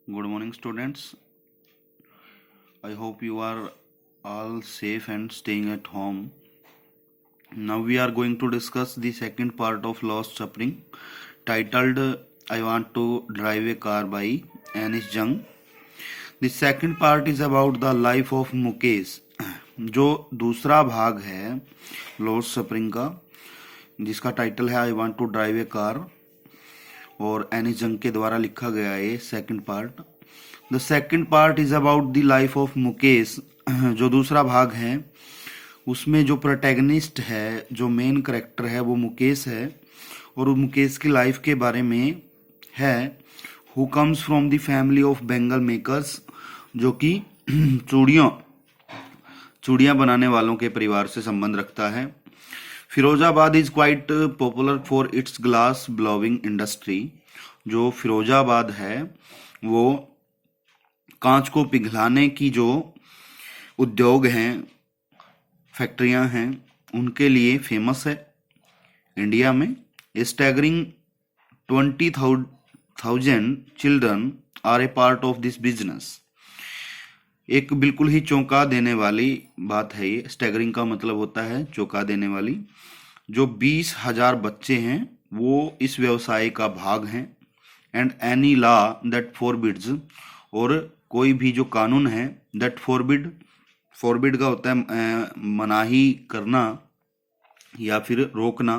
Good morning, students. I hope you are all safe and staying at home. Now we are going to discuss the second part of Lost Suffering, titled I Want to Drive a Car by Anis Jung. The second part is about the life of Mukesh. जो दूसरा भाग है lost suffering का, जिसका title है I want to drive a car, और एनिस जंग के द्वारा लिखा गया है second part. The second part is about the life of Mukesh. जो दूसरा भाग है उसमें जो प्रोटैगनिस्ट है, जो मेन करेक्टर है, वो मुकेश है, और वो मुकेश की लाइफ के बारे में है. Who comes from the family of Bengal makers, जो कि चूड़ियाँ बनाने वालों के परिवार से संबंध रखता है. Firozabad is quite popular for its glass blowing industry. जो फिरोजाबाद है वो कांच को पिघलाने की जो उद्योग हैं, फैक्ट्रियां हैं, उनके लिए फेमस है इंडिया में. Staggering 20,000 children are a part of this business. एक बिल्कुल ही चौंका देने वाली बात है ये. स्टैगरिंग का मतलब होता है चौंका देने वाली. जो 20,000 बच्चे हैं वो इस व्यवसाय का भाग हैं. And any law that forbids, और कोई भी जो कानून है, दैट फॉरबिड का होता है मनाही करना या फिर रोकना.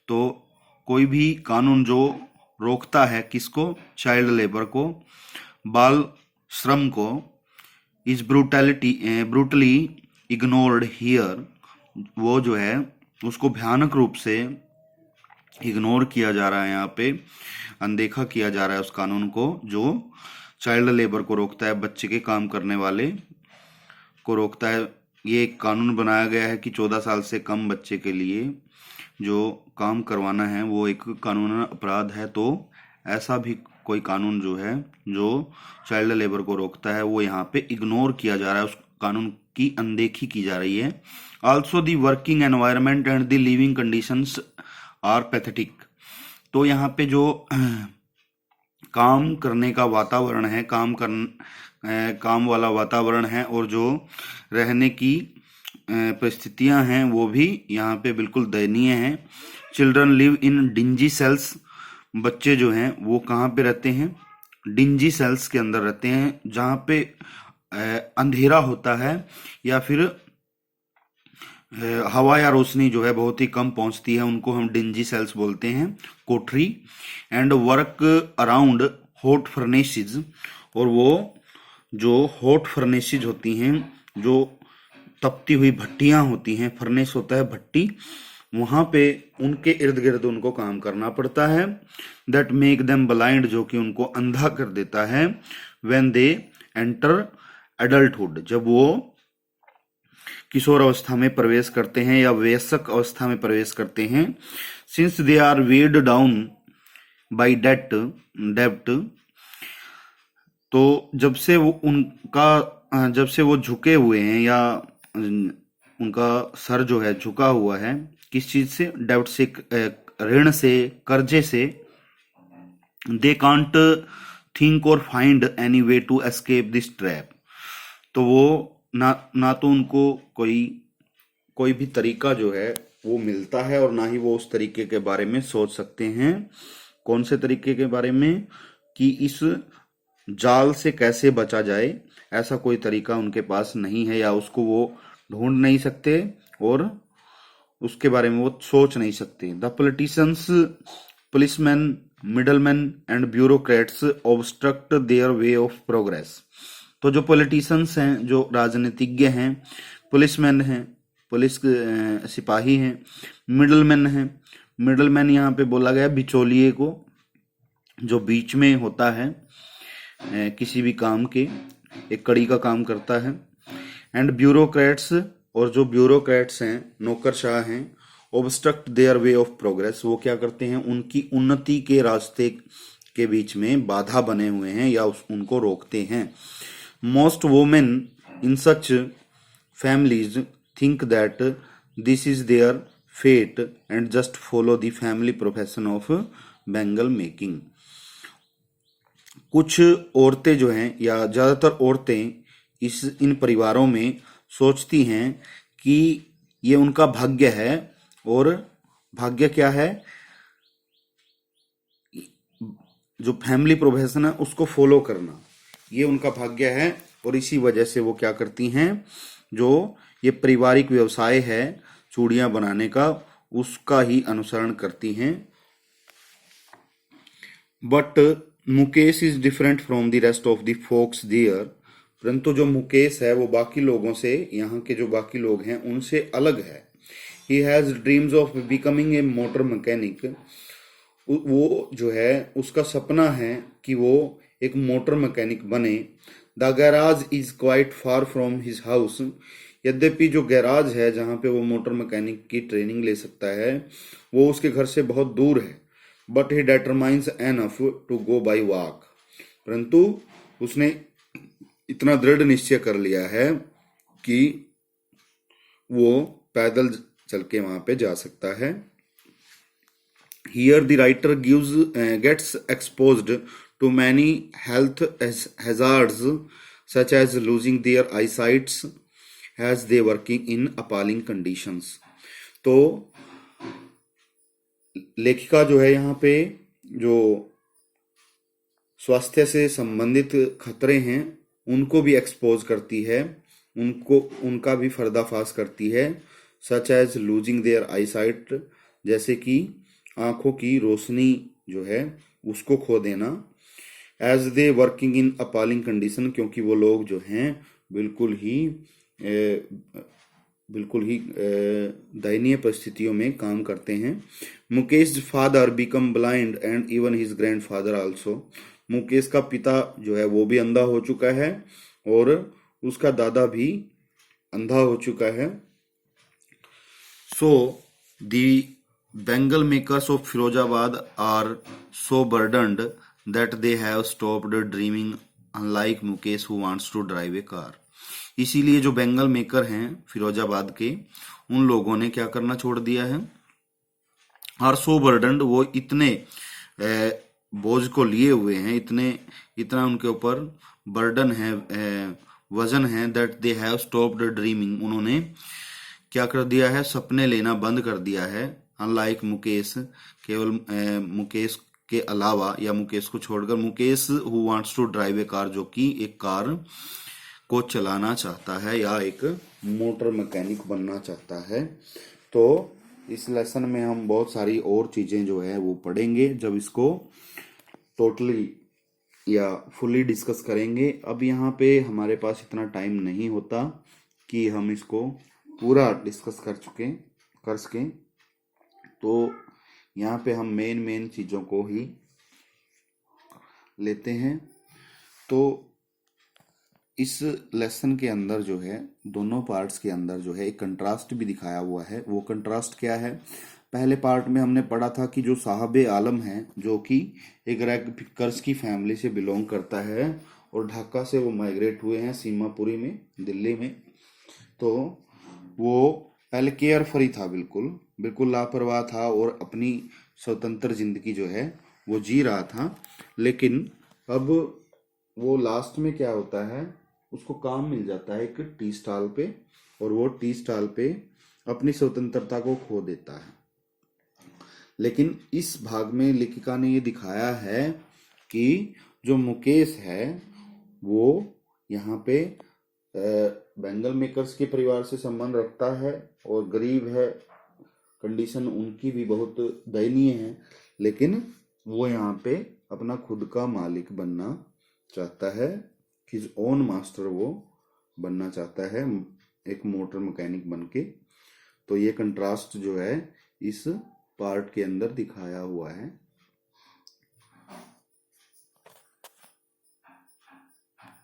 तो कोई भी कानून जो रोकता है किसको? चाइल्ड लेबर को, बाल श्रम को, इज ब्रूटली इग्नोर्ड हियर. वो जो है उसको भयानक रूप से इग्नोर किया जा रहा है, यहाँ पे अनदेखा किया जा रहा है उस कानून को जो चाइल्ड लेबर को रोकता है, बच्चे के काम करने वाले को रोकता है. ये एक कानून बनाया गया है कि 14 साल से कम बच्चे के लिए जो काम करवाना है वो एक कानूनन अपराध है. तो ऐसा भी कोई कानून जो है जो चाइल्ड लेबर को रोकता है वो यहाँ पे इग्नोर किया जा रहा है, उस कानून की अनदेखी की जा रही है. Also the working environment and the living conditions are pathetic. तो यहाँ पे जो काम करने का वातावरण है, काम वाला वातावरण है, और जो रहने की परिस्थितियां हैं वो भी यहाँ पे बिल्कुल दयनीय हैं. Children live in dingy cells. बच्चे जो हैं वो कहाँ पे रहते हैं? डिंजी सेल्स के अंदर रहते हैं, जहाँ पे अंधेरा होता है या फिर हवा या रोशनी जो है बहुत ही कम पहुंचती है, उनको हम डिंजी सेल्स बोलते हैं, कोठरी. And work around hot furnaces. और वो जो हॉट फर्नेसेस होती हैं, जो तपती हुई भट्टियां होती हैं, फर्नेस होता है भट्टी, वहां पे उनके इर्द गिर्द उनको काम करना पड़ता है. दैट मेक देम ब्लाइंड, जो कि उनको अंधा कर देता है. व्हेन दे एंटर एडल्टहुड, जब वो किशोर अवस्था में प्रवेश करते हैं या वयस्क अवस्था में प्रवेश करते हैं. Since they are weighed down by डेब्ट. तो जब से वो झुके हुए हैं या उनका सर जो है झुका हुआ है, किस चीज से? डेब्ट से, ऋण से, कर्जे से. They can't think or find any way to escape this trap. तो वो ना तो उनको कोई भी तरीका जो है वो मिलता है, और ना ही वो उस तरीके के बारे में सोच सकते हैं. कौन से तरीके के बारे में? कि इस जाल से कैसे बचा जाए, ऐसा कोई तरीका उनके पास नहीं है, या उसको वो ढूंढ नहीं सकते और उसके बारे में वो सोच नहीं सकते. The politicians, policeman, middleman and bureaucrats obstruct their way of progress. तो जो पॉलिटिशियंस हैं, जो राजनीतिज्ञ हैं, पुलिसमैन हैं, पुलिस सिपाही हैं, मिडलमैन हैं. मिडलमैन यहाँ पे बोला गया बिचौलिए को, जो बीच में होता है किसी भी काम के, एक कड़ी का काम करता है. एंड ब्यूरोक्रेट्स, और जो ब्यूरोक्रेट्स हैं, नौकरशाह हैं, obstruct their way of progress, वो क्या करते हैं? उनकी उन्नति के रास्ते के बीच में बाधा बने हुए हैं या उनको रोकते हैं. Most women in such families think that this is their fate and just follow the family profession of bangle making. कुछ औरतें जो हैं या ज्यादातर औरतें इन परिवारों में सोचती हैं कि ये उनका भाग्य है, और भाग्य क्या है, जो फैमिली प्रोफेशन है उसको फॉलो करना, ये उनका भाग्य है। और इसी वजह से वो क्या करती हैं, जो ये पारिवारिक व्यवसाय है चूड़ियां बनाने का, उसका ही अनुसरण करती हैं। But Mukesh is different from the rest of the folks there. परंतु जो मुकेश है वो बाकी लोगों से, यहाँ के जो बाकी लोग हैं उनसे अलग है। He has dreams of becoming a motor mechanic. वो जो है उसका सपना है कि वो एक मोटर मैकेनिक बने। The garage is quite far from his house. यद्यपि जो गैराज है जहाँ पे वो मोटर मैकेनिक की ट्रेनिंग ले सकता है वो उसके घर से बहुत दूर है। But he determines enough to go by walk. परंतु उसने इतना दृढ़ निश्चय कर लिया है कि वो पैदल चल के वहां पे जा सकता है। Here the writer gets exposed to many health hazards such as losing their eyesight as they working in appalling conditions। तो लेखिका जो है यहाँ पे जो स्वास्थ्य से संबंधित खतरे हैं उनको भी एक्सपोज करती है, उनका भी पर्दाफाश करती है। Such as losing their eyesight, जैसे कि आंखों की रोशनी जो है उसको खो देना। As they working in appalling condition, क्योंकि वो लोग जो हैं बिल्कुल ही दयनीय परिस्थितियों में काम करते हैं। Mukesh father become blind and even his grandfather also. Mukesh का पिता जो है वो भी अंधा हो चुका है और उसका दादा भी अंधा हो चुका है। सो दी Bengal makers of Firozabad are so burdened that they have stopped dreaming, unlike Mukesh who wants to drive a car। इसीलिए जो बेंगल मेकर हैं फिरोजाबाद के, उन लोगों ने क्या करना छोड़ दिया है, आर सो बर्डनड, वो इतने बोझ को लिए हुए हैं, इतना उनके ऊपर बर्डन है, वजन है, that they have stopped dreaming, उन्होंने क्या कर दिया है, सपने लेना बंद कर दिया है। अनलाइक मुकेश, केवल मुकेश के अलावा या मुकेश को छोड़कर, Mukesh who wants to drive a car, जो कि एक कार को चलाना चाहता है या एक मोटर मैकेनिक बनना चाहता है। तो इस लेसन में हम बहुत सारी और चीजें जो है वो पढ़ेंगे जब इसको टोटली या फुली डिस्कस करेंगे। अब यहाँ पे हमारे पास इतना टाइम नहीं होता कि हम इसको पूरा डिस्कस कर सकें। तो यहाँ पे हम मेन चीजों को ही लेते हैं। तो इस लेसन के अंदर जो है, दोनों पार्ट्स के अंदर जो है एक कंट्रास्ट भी दिखाया हुआ है। वो कंट्रास्ट क्या है, पहले पार्ट में हमने पढ़ा था कि जो साहब आलम है, जो कि एक रैग पिकर्स की फैमिली से बिलोंग करता है और ढाका से वो माइग्रेट हुए हैं सीमापुरी में, दिल्ली में। तो वो पहले केयर फ्री था, बिल्कुल लापरवाह था और अपनी स्वतंत्र जिंदगी जो है वो जी रहा था। लेकिन अब वो लास्ट में क्या होता है, उसको काम मिल जाता है एक टी स्टॉल पे, और वो टी स्टॉल पे अपनी स्वतंत्रता को खो देता है। लेकिन इस भाग में लेखिका ने ये दिखाया है कि जो मुकेश है वो यहाँ पे बेंगल मेकर्स के परिवार से संबंध रखता है और गरीब है, कंडीशन उनकी भी बहुत दयनीय है, लेकिन वो यहाँ पे अपना खुद का मालिक बनना चाहता है, हिज ओन मास्टर वो बनना चाहता है एक मोटर मैकेनिक बनके। तो ये कंट्रास्ट जो है इस पार्ट के अंदर दिखाया हुआ है।